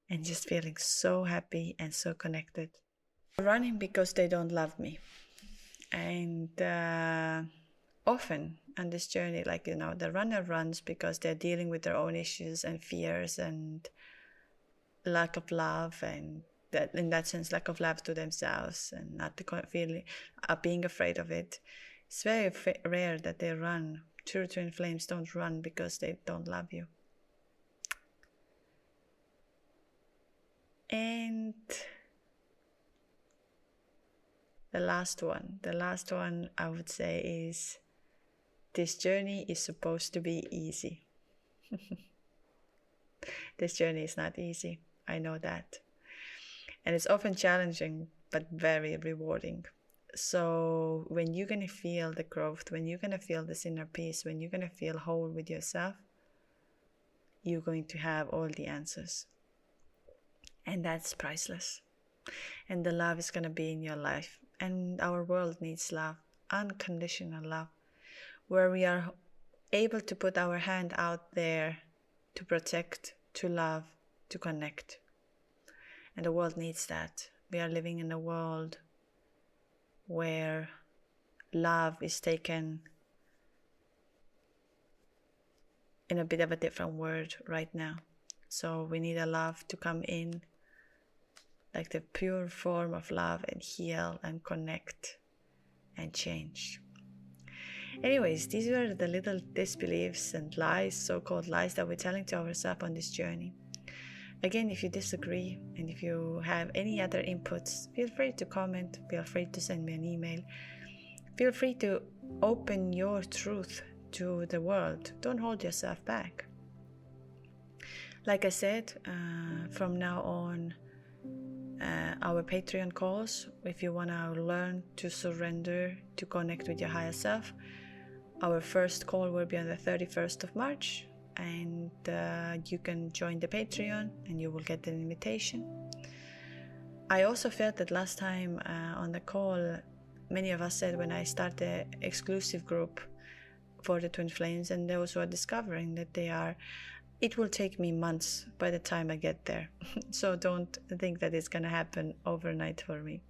and just feeling so happy and so connected. Running because they don't love me. And often on this journey, the runner runs because they're dealing with their own issues and fears and lack of love, and that in that sense, lack of love to themselves and not the feeling of being afraid of it. It's very rare that they run. True twin flames don't run because they don't love you. And the last one I would say is, this journey is supposed to be easy. This journey is not easy. I know that. And it's often challenging, but very rewarding. So when you're going to feel the growth, when you're going to feel this inner peace, when you're going to feel whole with yourself, you're going to have all the answers. And that's priceless. And the love is going to be in your life. And our world needs love, unconditional love, where we are able to put our hand out there to protect, to love, to connect. And the world needs that. We are living in a world where love is taken in a bit of a different word right now. So we need a love to come in, like the pure form of love, and heal and connect and change. Anyways, these were the little disbeliefs and lies, so-called lies, that we're telling to ourselves on this journey. Again, if you disagree and if you have any other inputs, feel free to comment, feel free to send me an email. Feel free to open your truth to the world. Don't hold yourself back. Like I said, from now on, our Patreon calls, if you want to learn to surrender, to connect with your higher self, our first call will be on the 31st of March. And you can join the Patreon and you will get an invitation. I also felt that last time on the call, many of us said when I start the exclusive group for the Twin Flames, and those who are discovering that it will take me months by the time I get there. So don't think that it's going to happen overnight for me.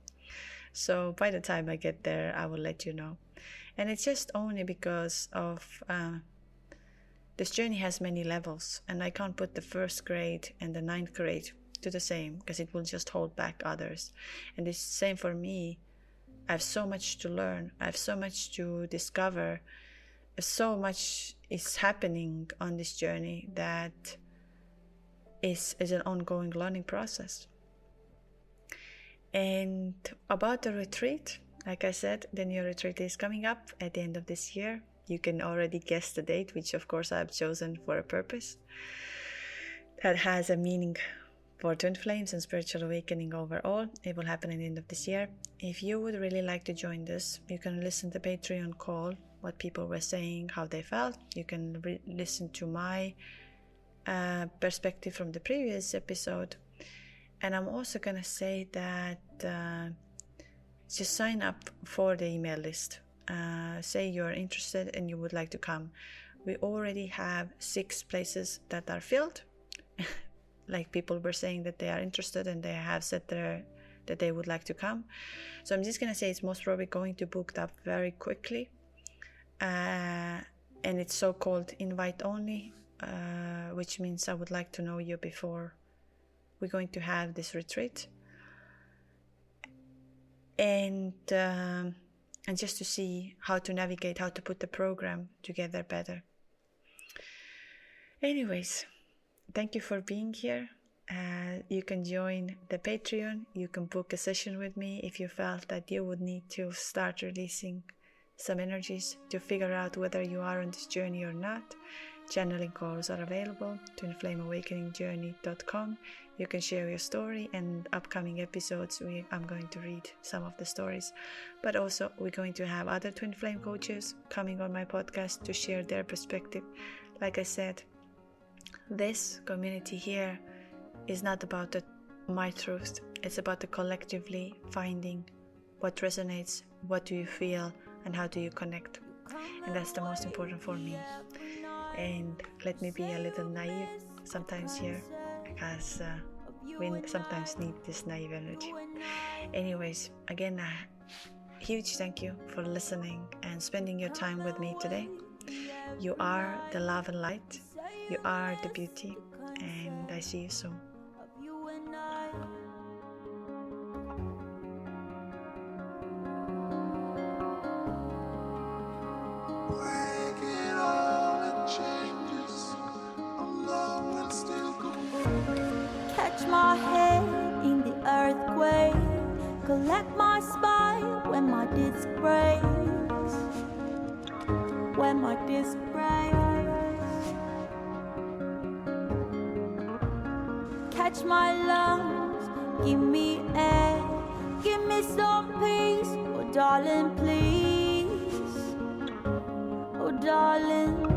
So by the time I get there, I will let you know. And it's just only because of this journey has many levels, and I can't put the first grade and the 9th grade to the same, because it will just hold back others. And it's the same for me. I have so much to learn. I have so much to discover. So much is happening on this journey that is an ongoing learning process. And about the retreat, like I said, the new retreat is coming up at the end of this year. You can already guess the date, which of course I've chosen for a purpose that has a meaning for Twin Flames and spiritual awakening overall. It will happen at the end of this year. If you would really like to join this, you can listen to the Patreon call, what people were saying, how they felt. You can listen to my perspective from the previous episode. And I'm also going to say that just sign up for the email list. Say you're interested and you would like to come. We already have 6 places that are filled. Like people were saying that they are interested and they have said that they would like to come. So I'm just going to say it's most probably going to book up very quickly. And it's so-called invite only, which means I would like to know you before we're going to have this retreat. And just to see how to navigate, how to put the program together better. Anyways, thank you for being here. You can join the Patreon. You can book a session with me if you felt that you would need to start releasing some energies to figure out whether you are on this journey or not. Channeling calls are available. twinflameawakeningjourney.com. You can share your story, and upcoming episodes I'm going to read some of the stories. But also we're going to have other Twin Flame coaches coming on my podcast to share their perspective. Like I said, this community here is not about my truth. It's about the collectively finding what resonates, what do you feel, and how do you connect. And that's the most important for me. And let me be a little naive sometimes here, because we sometimes need this naive energy. Anyways, again, a huge thank you for listening and spending your time with me today. You are the love and light. You are the beauty. And I see you soon. Catch my head in the earthquake, collect my spine when my disc breaks, when my disc breaks. Catch my lungs, give me air, give me some peace. Oh darling, please. Oh darling.